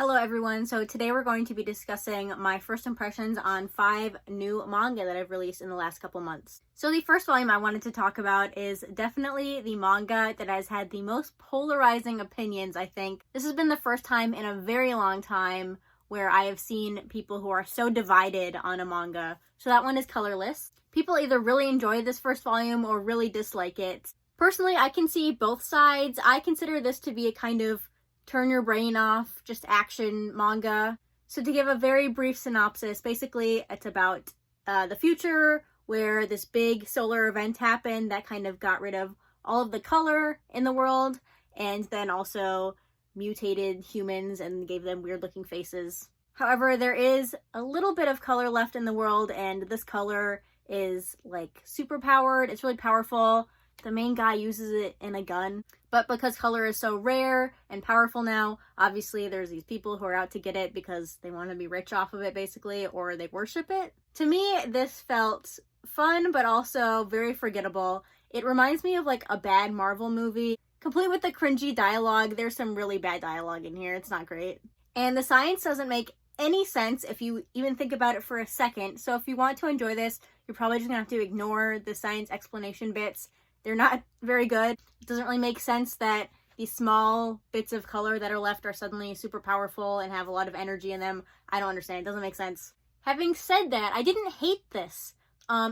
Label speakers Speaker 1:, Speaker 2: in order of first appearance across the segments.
Speaker 1: Hello everyone, so today we're going to be discussing my first impressions on 5 new manga that I've released in the last couple months. So the first volume I wanted to talk about is definitely the manga that has had the most polarizing opinions, I think. This has been the first time in a very long time where I have seen people who are so divided on a manga. So that one is Colorless. People either really enjoy this first volume or really dislike it. Personally, I can see both sides. I consider this to be a kind of turn your brain off, just action manga. So to give a very brief synopsis, basically it's about the future where this big solar event happened that kind of got rid of all of the color in the world and then also mutated humans and gave them weird looking faces. However, there is a little bit of color left in the world, and this color is like super powered. It's really powerful. The main guy uses it in a gun. But because color is so rare and powerful now, obviously there's these people who are out to get it because they want to be rich off of it, basically, or they worship it. To me, this felt fun, but also very forgettable. It reminds me of like a bad Marvel movie, complete with the cringy dialogue. There's some really bad dialogue in here. It's not great. And the science doesn't make any sense if you even think about it for a second. So if you want to enjoy this, you're probably just gonna have to ignore the science explanation bits. They're not very good. It doesn't really make sense that these small bits of color that are left are suddenly super powerful and have a lot of energy in them. I don't understand. It doesn't make sense. Having said that, I didn't hate this.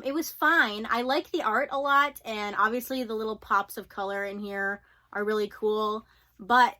Speaker 1: It was fine. I like the art a lot, and obviously the little pops of color in here are really cool. But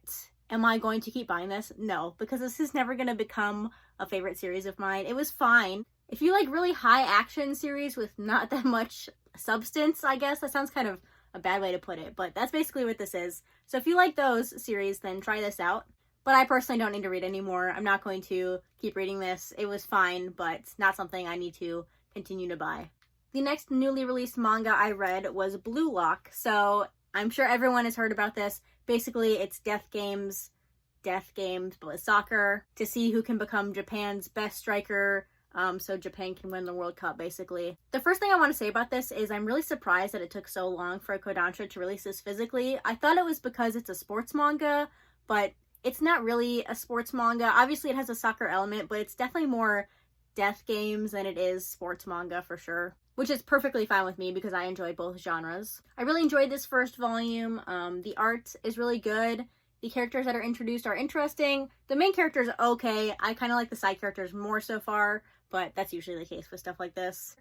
Speaker 1: am I going to keep buying this? No, because this is never going to become a favorite series of mine. It was fine. If you like really high action series with not that much substance, I guess, that sounds kind of a bad way to put it, but that's basically what this is. So if you like those series, then try this out. But I personally don't need to read anymore. I'm not going to keep reading this. It was fine, but not something I need to continue to buy. The next newly released manga I read was Blue Lock. So I'm sure everyone has heard about this. Basically, it's death games, but with soccer, to see who can become Japan's best striker, so Japan can win the World Cup, basically. The first thing I want to say about this is I'm really surprised that it took so long for Kodansha to release this physically. I thought it was because it's a sports manga, but it's not really a sports manga. Obviously, it has a soccer element, but it's definitely more death games than it is sports manga for sure, which is perfectly fine with me because I enjoy both genres. I really enjoyed this first volume. The art is really good. The characters that are introduced are interesting. The main character is okay. I kind of like the side characters more so far, but that's usually the case with stuff like this.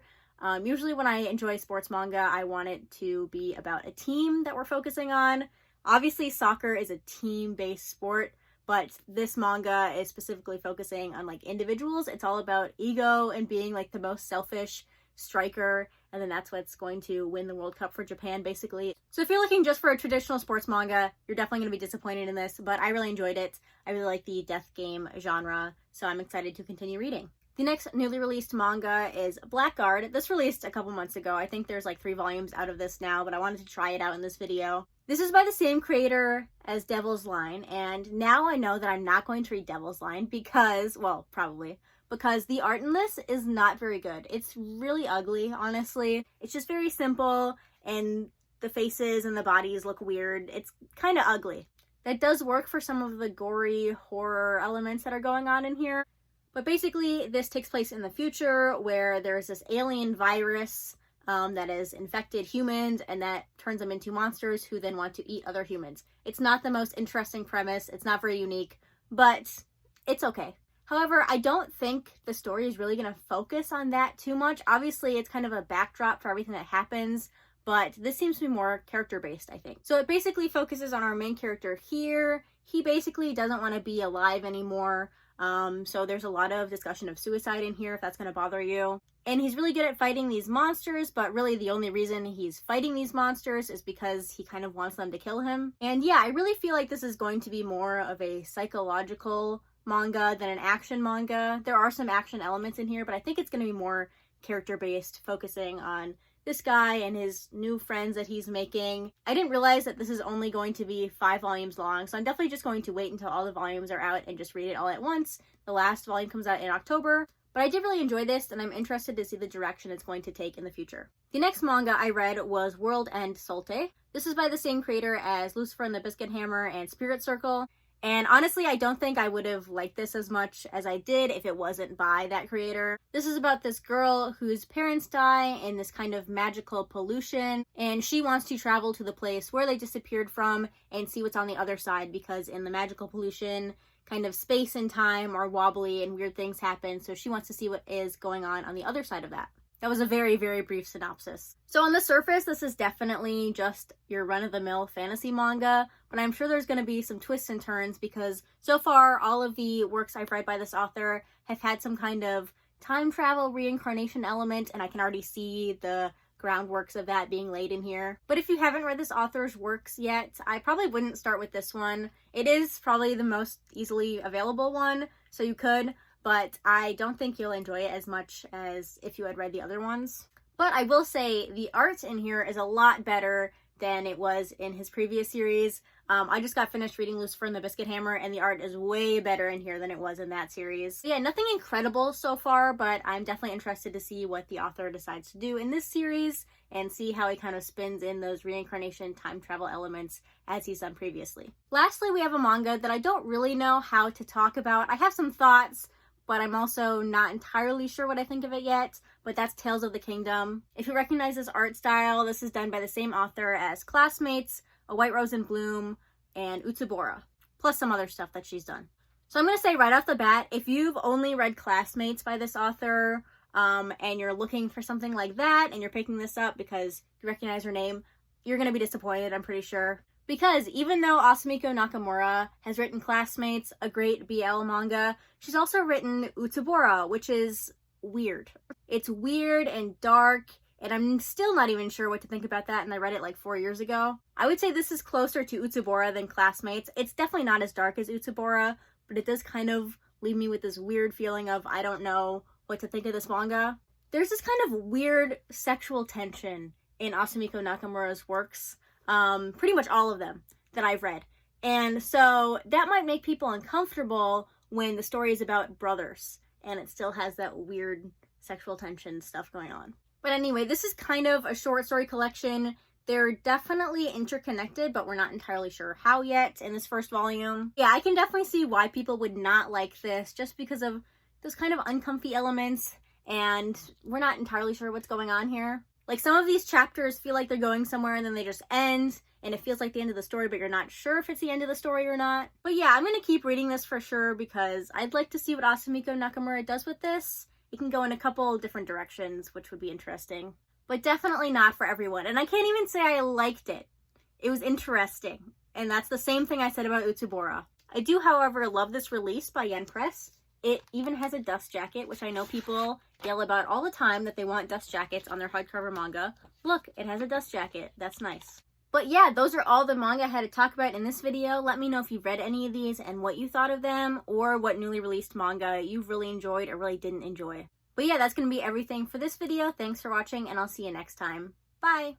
Speaker 1: Usually when I enjoy sports manga, I want it to be about a team that we're focusing on. Obviously, soccer is a team-based sport, but this manga is specifically focusing on like individuals. It's all about ego and being like the most selfish striker, and then that's what's going to win the World Cup for Japan, basically. So if you're looking just for a traditional sports manga, you're definitely going to be disappointed in this, but I really enjoyed it. I really like the death game genre, so I'm excited to continue reading. The next newly released manga is Blackguard. This released a couple months ago. I think there's like 3 volumes out of this now, but I wanted to try it out in this video. This is by the same creator as Devil's Line, and now I know that I'm not going to read Devil's Line because, well, probably, because the art in this is not very good. It's really ugly, honestly. It's just very simple, and the faces and the bodies look weird. It's kind of ugly. That does work for some of the gory horror elements that are going on in here. But basically, this takes place in the future where there's this alien virus that has infected humans and that turns them into monsters who then want to eat other humans. It's not the most interesting premise. It's not very unique, but it's okay. However, I don't think the story is really going to focus on that too much. Obviously, it's kind of a backdrop for everything that happens, but this seems to be more character-based, I think. So it basically focuses on our main character here. He basically doesn't want to be alive anymore. So there's a lot of discussion of suicide in here, if that's going to bother you. And he's really good at fighting these monsters, but really the only reason he's fighting these monsters is because he kind of wants them to kill him. And yeah, I really feel like this is going to be more of a psychological manga than an action manga. There are some action elements in here, but I think it's going to be more character-based, focusing on this guy and his new friends that he's making. I didn't realize that this is only going to be 5 volumes long, so I'm definitely just going to wait until all the volumes are out and just read it all at once. The last volume comes out in October, but I did really enjoy this, and I'm interested to see the direction it's going to take in the future. The next manga I read was World End Solte. This is by the same creator as Lucifer and the Biscuit Hammer and Spirit Circle, And honestly, I don't think I would have liked this as much as I did if it wasn't by that creator. This is about this girl whose parents die in this kind of magical pollution, and she wants to travel to the place where they disappeared from and see what's on the other side, because in the magical pollution, kind of space and time are wobbly and weird things happen, so she wants to see what is going on the other side of that. That was a very, very brief synopsis. So on the surface, this is definitely just your run-of-the-mill fantasy manga, but I'm sure there's going to be some twists and turns, because so far all of the works I've read by this author have had some kind of time travel reincarnation element, and I can already see the groundworks of that being laid in here. But if you haven't read this author's works yet, I probably wouldn't start with this one. It is probably the most easily available one, so you could, but I don't think you'll enjoy it as much as if you had read the other ones. But I will say the art in here is a lot better than it was in his previous series. I just got finished reading Lucifer and the Biscuit Hammer, and the art is way better in here than it was in that series. Yeah, nothing incredible so far, but I'm definitely interested to see what the author decides to do in this series and see how he kind of spins in those reincarnation time travel elements as he's done previously. Lastly, we have a manga that I don't really know how to talk about. I have some thoughts, but I'm also not entirely sure what I think of it yet, but that's Tales of the Kingdom. If you recognize this art style, this is done by the same author as Classmates, A White Rose in Bloom, and Utsubora, plus some other stuff that she's done. So I'm going to say right off the bat, if you've only read Classmates by this author, and you're looking for something like that, and you're picking this up because you recognize her name, you're going to be disappointed, I'm pretty sure. Because even though Asumiko Nakamura has written Classmates, a great BL manga, she's also written Utsubora, which is weird. It's weird and dark, and I'm still not even sure what to think about that, and I read it like 4 years ago. I would say this is closer to Utsubora than Classmates. It's definitely not as dark as Utsubora, but it does kind of leave me with this weird feeling of I don't know what to think of this manga. There's this kind of weird sexual tension in Asumiko Nakamura's works. Pretty much all of them that I've read. And so that might make people uncomfortable when the story is about brothers and it still has that weird sexual tension stuff going on. But anyway, this is kind of a short story collection. They're definitely interconnected, but we're not entirely sure how yet in this first volume. Yeah, I can definitely see why people would not like this, just because of those kind of uncomfy elements, and we're not entirely sure what's going on here. Like, some of these chapters feel like they're going somewhere and then they just end, and it feels like the end of the story, but you're not sure if it's the end of the story or not. But yeah, I'm going to keep reading this for sure, because I'd like to see what Asumiko Nakamura does with this. It can go in a couple different directions, which would be interesting. But definitely not for everyone. And I can't even say I liked it. It was interesting. And that's the same thing I said about Utsubora. I do, however, love this release by Yen Press. It even has a dust jacket, which I know people yell about all the time, that they want dust jackets on their hardcover manga. Look, it has a dust jacket. That's nice. But yeah, those are all the manga I had to talk about in this video. Let me know if you've read any of these and what you thought of them, or what newly released manga you've really enjoyed or really didn't enjoy. But yeah, that's going to be everything for this video. Thanks for watching, and I'll see you next time. Bye!